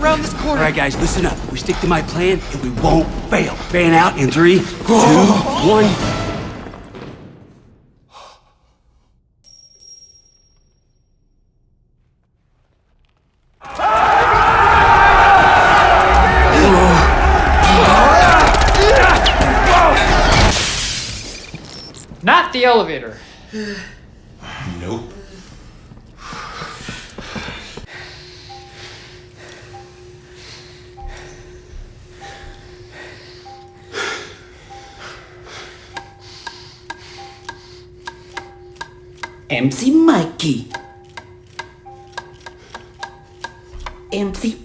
around this corner. All right, guys, listen up. We stick to my plan, and we won't fail. Fan out in 3, 2, 1. Not the elevator. Nope. MC Mikey. MC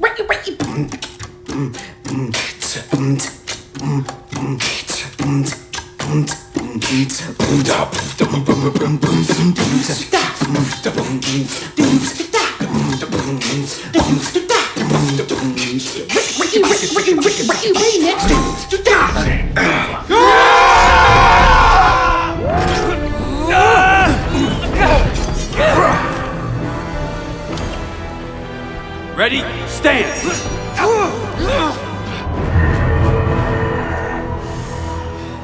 Ready? Stand!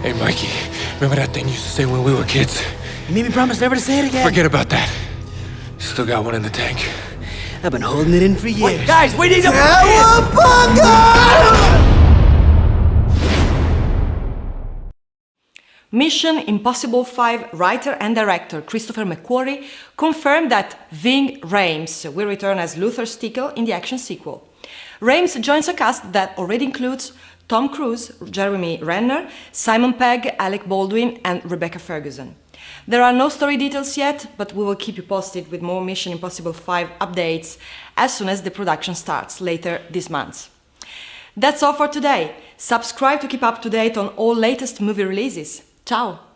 Hey, Mikey, remember that thing you used to say when we were kids? You made me promise never to say it again. Forget about that. Still got one in the tank. I've been holding it in for years. Wait, guys, we need to... Mission Impossible 5 writer and director Christopher McQuarrie confirmed that Ving Rhames will return as Luther Stickle in the action sequel. Rhames joins a cast that already includes Tom Cruise, Jeremy Renner, Simon Pegg, Alec Baldwin and Rebecca Ferguson. There are no story details yet, but we will keep you posted with more Mission Impossible 5 updates as soon as the production starts later this month. That's all for today. Subscribe to keep up to date on all latest movie releases. Ciao!